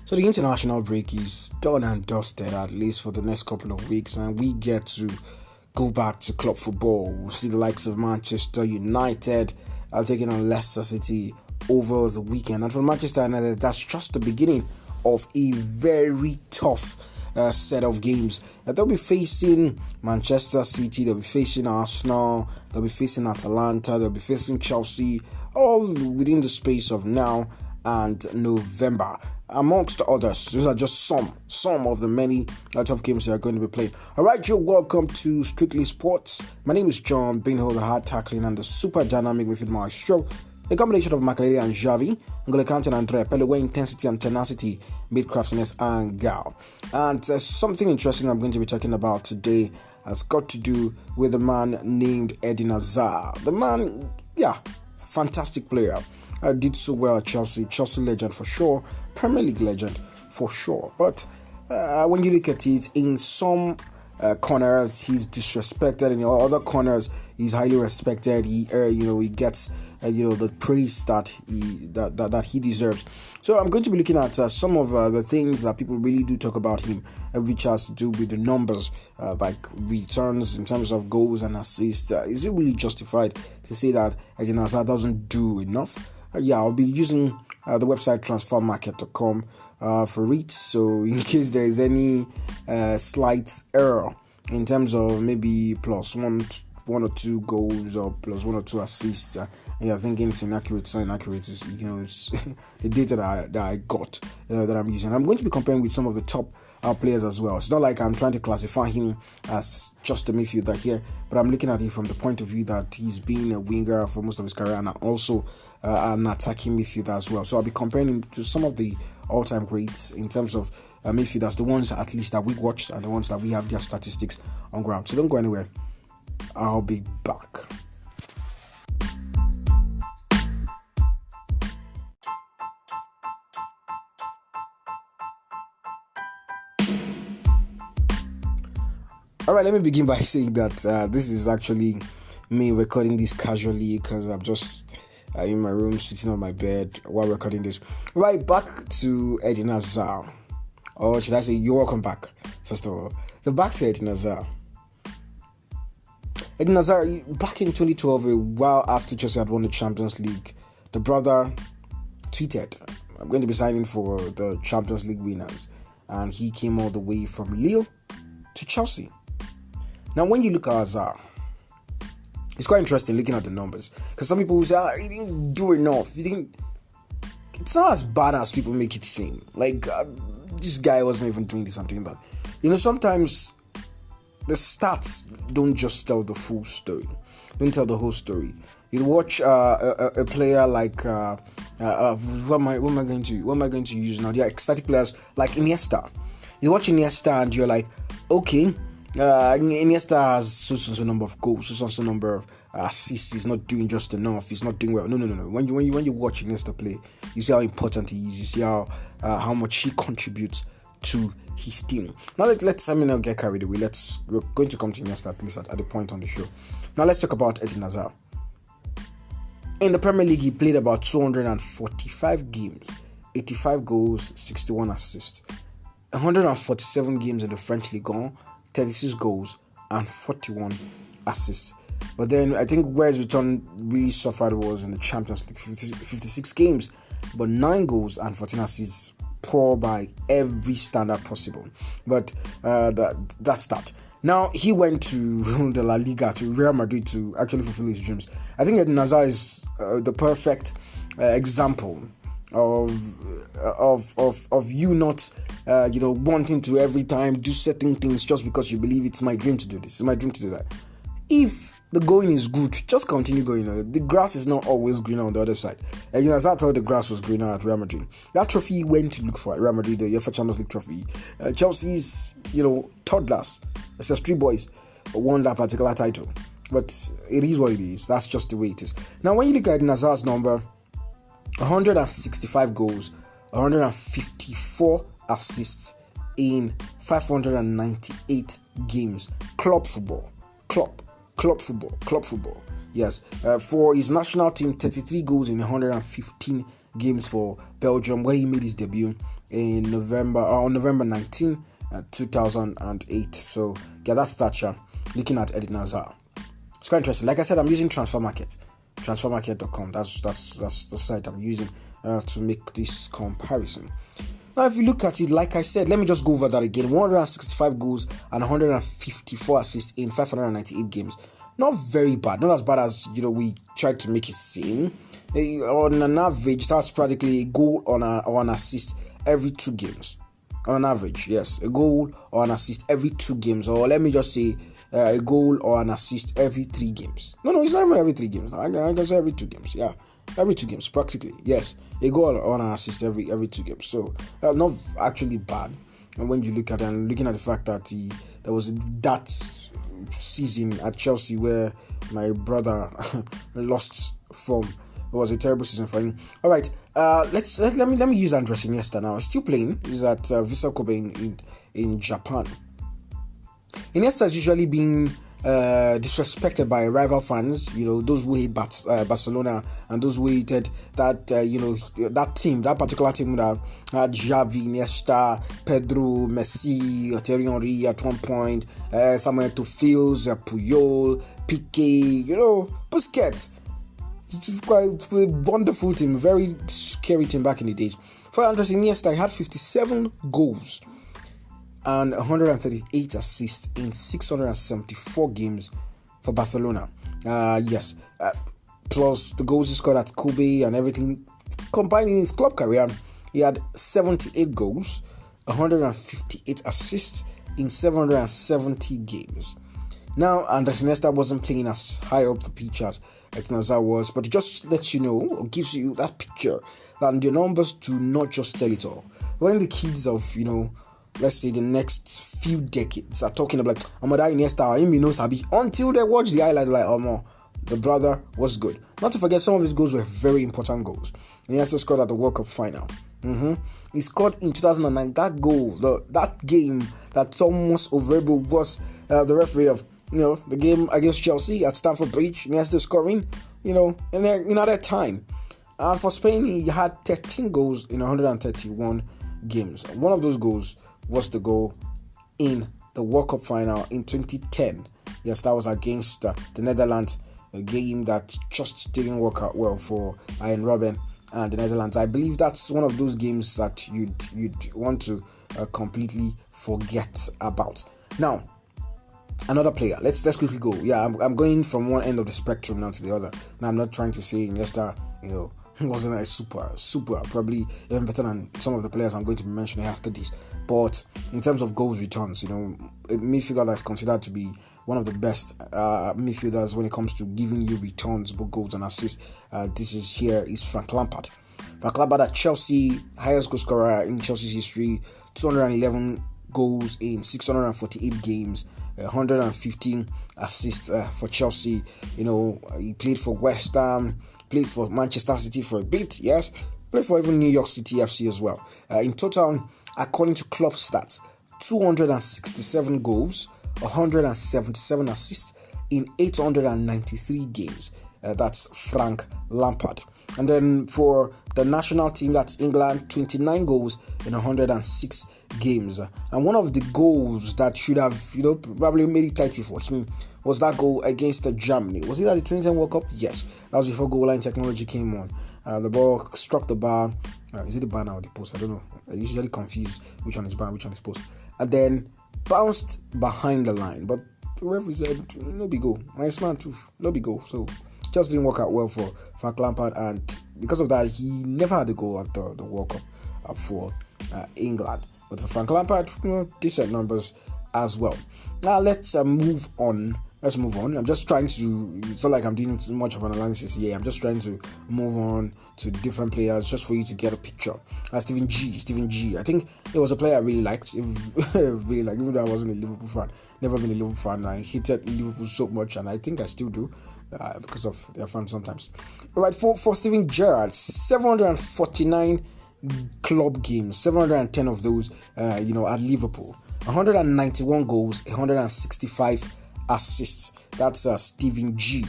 So the international break is done and dusted, at least for the next couple of weeks, and we get to go back to club football. We'll see the likes of Manchester United taking on Leicester City over the weekend. And for Manchester United, that's just the beginning of a very tough set of games. They'll be facing Manchester City, they'll be facing Arsenal, they'll be facing Atalanta, they'll be facing Chelsea, all within the space of now and November, amongst others. Those are just some of the many tough games that are going to be played. Alright, you're welcome to Strictly Sports. My name is John, being the hard tackling and the super dynamic within my show. A combination of Makaleli and Javi, Ngolo Kante and Andrea Pele, where intensity and tenacity meet craftiness and gal. And something interesting I'm going to be talking about today has got to do with a man named Eden Hazard. The man, fantastic player. Did so well at Chelsea legend for sure, Premier League legend for sure. But when you look at it, in some corners he's disrespected, in other corners he's highly respected. He gets the praise that he deserves. So I'm going to be looking at some of the things that people really do talk about him, which has to do with the numbers, like returns in terms of goals and assists. Is it really justified to say that Eden Hazard doesn't do enough? I'll be using the website transfermarket.com for it. So in case there is any slight error in terms of maybe plus one or two goals or plus one or two assists, and you're thinking it's inaccurate, it's not inaccurate. It's the data that I got that I'm using. I'm going to be comparing with some of the top players as well. It's not like I'm trying to classify him as just a midfielder here, but I'm looking at it from the point of view that he's been a winger for most of his career and also an attacking midfielder as well. So I'll be comparing him to some of the all-time greats in terms of midfielders, the ones at least that we watched and the ones that we have their statistics on ground. So don't go anywhere. I'll be back. Alright, let me begin by saying that this is actually me recording this casually because I'm just in my room sitting on my bed while recording this. Right, back to Eden Hazard. Or should I say, you're welcome back, first of all. So back to Eden Hazard. Eden Hazard, back in 2012, a while after Chelsea had won the Champions League, the brother tweeted, I'm going to be signing for the Champions League winners. And he came all the way from Lille to Chelsea. Now, when you look at Hazard, it's quite interesting looking at the numbers. Because some people will say, he didn't do enough. It's not as bad as people make it seem. Like, this guy wasn't even doing this and doing that. Sometimes the stats don't just tell the full story. Don't tell the whole story. You watch a player like what am I going to use now? Yeah, static players like Iniesta. You watch Iniesta and you're like, okay, Iniesta has so number of goals, so number of assists. He's not doing just enough. He's not doing well. No. When you watch Iniesta play, you see how important he is. You see how much he contributes to his team. Now let's not get carried away. We're going to come to Iniesta at least at the point on the show. Now let's talk about Eden Hazard. In the Premier League, he played about 245 games, 85 goals, 61 assists. 147 games in the French Ligue 1, 36 goals and 41 assists. But then I think where his return really suffered was in the Champions League, 56 games, but 9 goals and 14 assists. Poor by every standard possible, but that's that. Now he went to the La Liga, to Real Madrid, to actually fulfill his dreams. I think Eden Hazard is the perfect example of you not wanting to every time do certain things just because you believe it's my dream to do this, it's my dream to do that. If the going is good, just continue going. The grass is not always greener on the other side. And that's how the grass was greener at Real Madrid. That trophy he went to look for at Real Madrid, the UEFA Champions League trophy. Chelsea's, toddlers, SS3 boys, won that particular title. But it is what it is. That's just the way it is. Now, when you look at Hazard's number, 165 goals, 154 assists in 598 games. Club football. Yes. For his national team, 33 goals in 115 games for Belgium, where he made his debut in November 19, 2008. So yeah, that's that. Looking at Eden Hazard, it's quite interesting. Like I said, I'm using transfermarket.com. That's the site I'm using to make this comparison. Now, if you look at it, like I said, let me just go over that again. 165 goals and 154 assists in 598 games. Not very bad. Not as bad as we tried to make it seem. On an average, that's practically a goal or an assist every 2 games. On an average, yes, a goal or an assist every 2 games, or let me just say a goal or an assist every 3 games. No, it's not even every 3 games. I can say every 2 games. Yeah, every 2 games practically. Yes, a goal or an assist every 2 games. So not actually bad. And when you look at it, and looking at the fact that there was that season at Chelsea where my brother lost form. It was a terrible season for him. All right, let me use Andres Iniesta now. Still playing. He's at Vissel Kobe in Japan. Iniesta has usually been disrespected by rival fans. Those who hate Barcelona and those who hated that that particular team that had Xavi, Iniesta, Pedro, Messi, Thierry Henry at one point, Samuel Eto'o, Puyol, Piqué, Busquets. It's quite a wonderful team, very scary team back in the days. For Andres Iniesta, he had 57 goals and 138 assists in 674 games for Barcelona. Yes, plus the goals he scored at Kobe and everything. Combined in his club career, he had 78 goals, 158 assists in 770 games. Now, Andres Iniesta wasn't playing as high up the pitch as Eden Hazard was, but it just lets you know, or gives you that picture that the numbers do not just tell it all. When the kids of, let's say the next few decades are talking about Amada Iniesta, Sabi, until they watch the highlight, like, the brother was good. Not to forget, some of his goals were very important goals. Iniesta scored at the World Cup final. He scored in 2009. That goal, that game that Thomas Overbo was the referee of, the game against Chelsea at Stamford Bridge. Iniesta scoring, in that time. And for Spain, he had 13 goals in 131 games. One of those goals was the goal in the World Cup final in 2010. Yes, that was against the Netherlands, a game that just didn't work out well for Arjen Robben and the Netherlands. I believe that's one of those games that you'd want to completely forget about. Now, another player. Let's quickly go. Yeah, I'm going from one end of the spectrum now to the other. Now, I'm not trying to say Iniesta, wasn't a super, probably even better than some of the players I'm going to be mentioning after this. But in terms of goals returns, a midfielder that's considered to be one of the best midfielders when it comes to giving you returns, both goals and assists. This is Frank Lampard. Frank Lampard at Chelsea, highest goal scorer in Chelsea's history, 211 goals in 648 games, 115 assists for Chelsea. He played for West Ham, played for Manchester City for a bit, yes, played for even New York City FC as well. In total, according to club stats, 267 goals, 177 assists in 893 games. That's Frank Lampard. And then for the national team, that's England, 29 goals in 106 games. And one of the goals that should have, probably made it tighty for him was that goal against Germany. Was it at the 2010 World Cup? Yes. That was before goal line technology came on. The ball struck the bar. Is it the bar now or the post? I don't know. I usually confuse which one is bar and which one is post. And then bounced behind the line. But the referee said, no big goal. Nice man too. No big goal. So just didn't work out well for Frank Lampard. And because of that, he never had a goal at the World Cup for England. But for Frank Lampard, decent numbers as well. Now let's move on. I'm just trying to, it's not like I'm doing too much of an analysis here. I'm just trying to move on to different players just for you to get a picture. Steven G. I think it was a player I really liked. Even though I wasn't a Liverpool fan. Never been a Liverpool fan. I hated Liverpool so much, and I think I still do because of their fans sometimes. All right, for Steven Gerrard, 749 club games, 710 of those, at Liverpool. 191 goals, 165 assists. That's Steven G.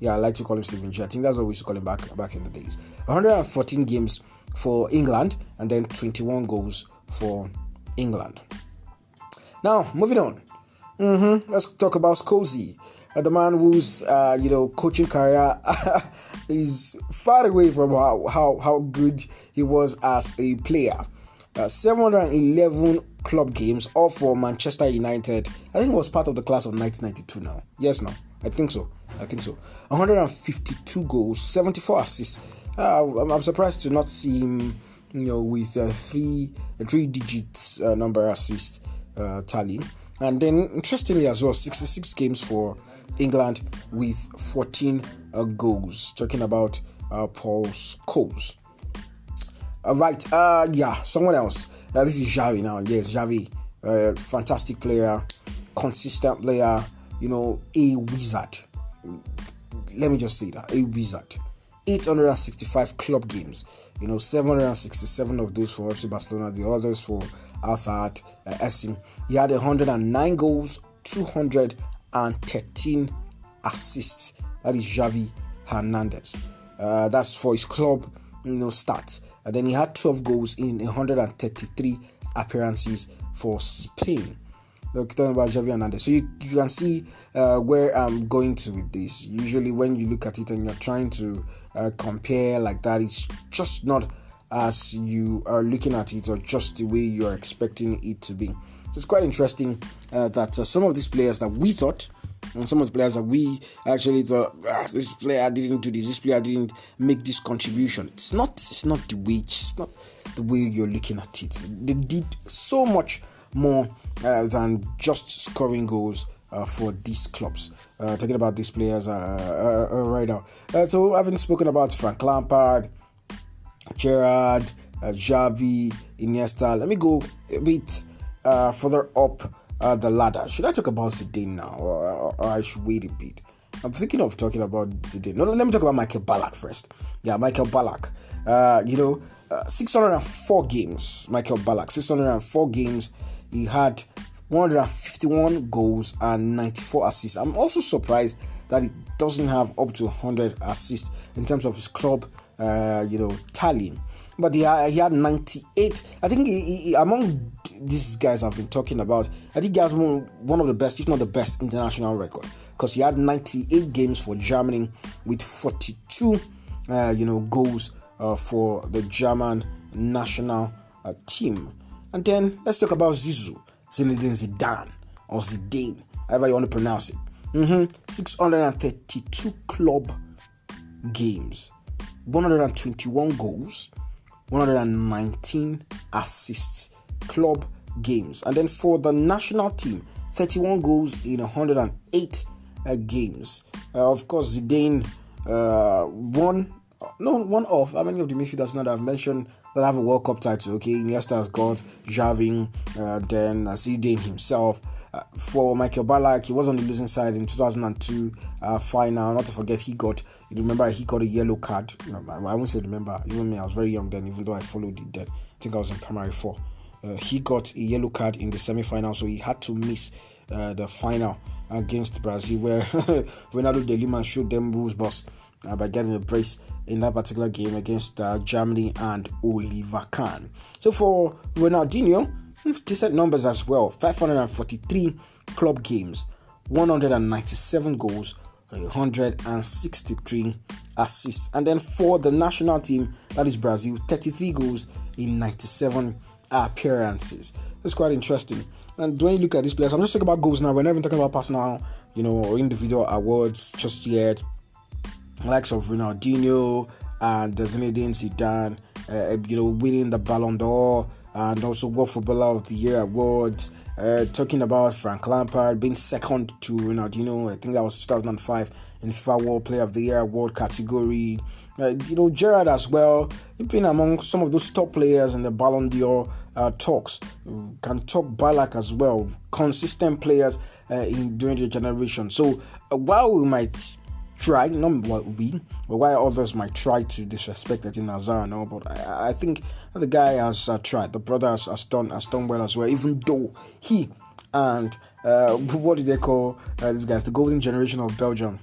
Yeah, I like to call him Steven G. I think that's what we used to call him back in the days. 114 games for England, and then 21 goals for England. Now, moving on. Let's talk about Scorsese, the man whose coaching career is far away from how good he was as a player. 711 club games, all for Manchester United. I think it was part of the class of 1992 now. Yes, no. I think so. 152 goals, 74 assists. I'm surprised to not see him, with three digits number assist tally. And then, interestingly as well, 66 games for England with 14 goals. Talking about Paul Scholes. Right, someone else. This is Xavi now. Yes, Xavi, fantastic player, consistent player, a wizard. Let me just say that, a wizard. 865 club games, 767 of those for FC Barcelona, the others for Al-Sadd, SC. He had 109 goals, 213 assists. That is Xavi Hernandez. That's for his club, stats. And then he had 12 goals in 133 appearances for Spain. Look, talking about Xavi Hernandez. So you can see where I'm going to with this. Usually when you look at it and you're trying to compare like that, it's just not as you are looking at it or just the way you're expecting it to be. So it's quite interesting that some of these players that we thought, and some of the players that we actually thought, this player didn't do this player didn't make this contribution. It's not the way you're looking at it. They did so much more than just scoring goals for these clubs. Talking about these players right now. So having spoken about Frank Lampard, Gerrard, Xavi, Iniesta, let me go a bit further up the ladder. Should I talk about Zidane now, or I should wait a bit? I'm thinking of talking about Zidane. No, let me talk about Michael Ballack first. Yeah, Michael Ballack. 604 games. Michael Ballack, 604 games. He had 151 goals and 94 assists. I'm also surprised that he doesn't have up to 100 assists in terms of his club, tally. But he had 98. I think he among these guys I've been talking about, I think he has one of the best, if not the best, international record. Because he had 98 games for Germany with 42, goals for the German national team. And then let's talk about Zinedine Zidane, or Zidane, however you want to pronounce it. 632 club games, 121 goals, 119 assists, club games. And then for the national team, 31 goals in 108 games. Of course, Zidane one off. How many of the midfielders now that I've mentioned that have a World Cup title? Okay, Iniesta has got, Xavi, then Zidane himself. For Michael Ballack, he was on the losing side in 2002 final. Not to forget, he got a yellow card. I won't say remember. Even me, I was very young then, even though I followed it then. I think I was in primary 4. He got a yellow card in the semi-final, so he had to miss the final against Brazil, where Ronaldo de Lima showed them rules boss by getting a brace in that particular game against Germany and Oliver Kahn. So for Ronaldinho, decent numbers as well. 543 club games, 197 goals, 163 assists. And then for the national team, that is Brazil, 33 goals in 97 appearances. That's quite interesting. And when you look at these players, I'm just talking about goals now. We're not even talking about personal, or individual awards just yet. Likes of Ronaldinho and Zinedine Zidane, winning the Ballon d'Or and also World Footballer of the Year awards. Talking about Frank Lampard being second to Ronaldinho, I think that was 2005 in FIFA World Player of the Year award category. Gerrard as well, being among some of those top players in the Ballon d'Or talks. Can talk Ballack as well, consistent players during the generation. So while we might try, not what we, but while others might try to disrespect Eden Hazard and all, but I think the guy has tried. The brother has done well as well, even though he and what do they call these guys, the golden generation of Belgium,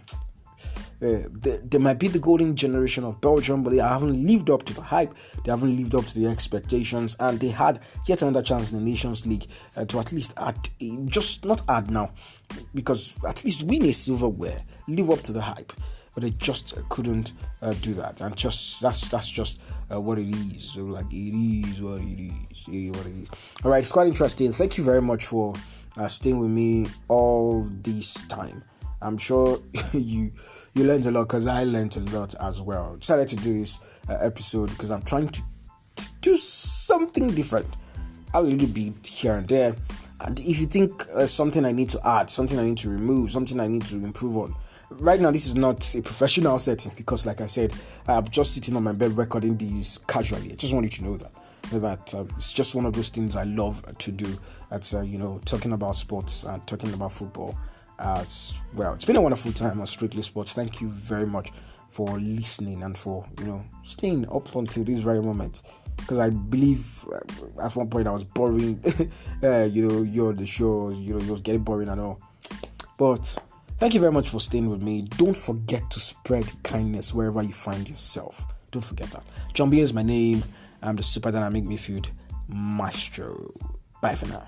They might be the golden generation of Belgium, but they haven't lived up to the hype. They haven't lived up to the expectations, and they had yet another chance in the Nations League to at least just not add now, because at least win a silverware, live up to the hype. But they just couldn't do that, and that's just what it is. So like, it is what it is. It is what it is. All right, it's quite interesting. Thank you very much for staying with me all this time. I'm sure you learned a lot, because I learned a lot as well. Decided to do this episode because I'm trying to do something different, a little bit here and there. And if you think something I need to add, something I need to remove, something I need to improve on, right now this is not a professional setting, because like I said, I'm just sitting on my bed recording these casually. I just want you to know that it's just one of those things I love to do. That's talking about sports and talking about football. It's been a wonderful time on Strictly Sports. Thank you very much for listening and for staying up until this very moment, because I believe at one point I was boring. The shows, it was getting boring and all. But thank you very much for staying with me. Don't forget to spread kindness wherever you find yourself. Don't forget that. John B is my name. I'm the super dynamic midfield maestro. Bye for now.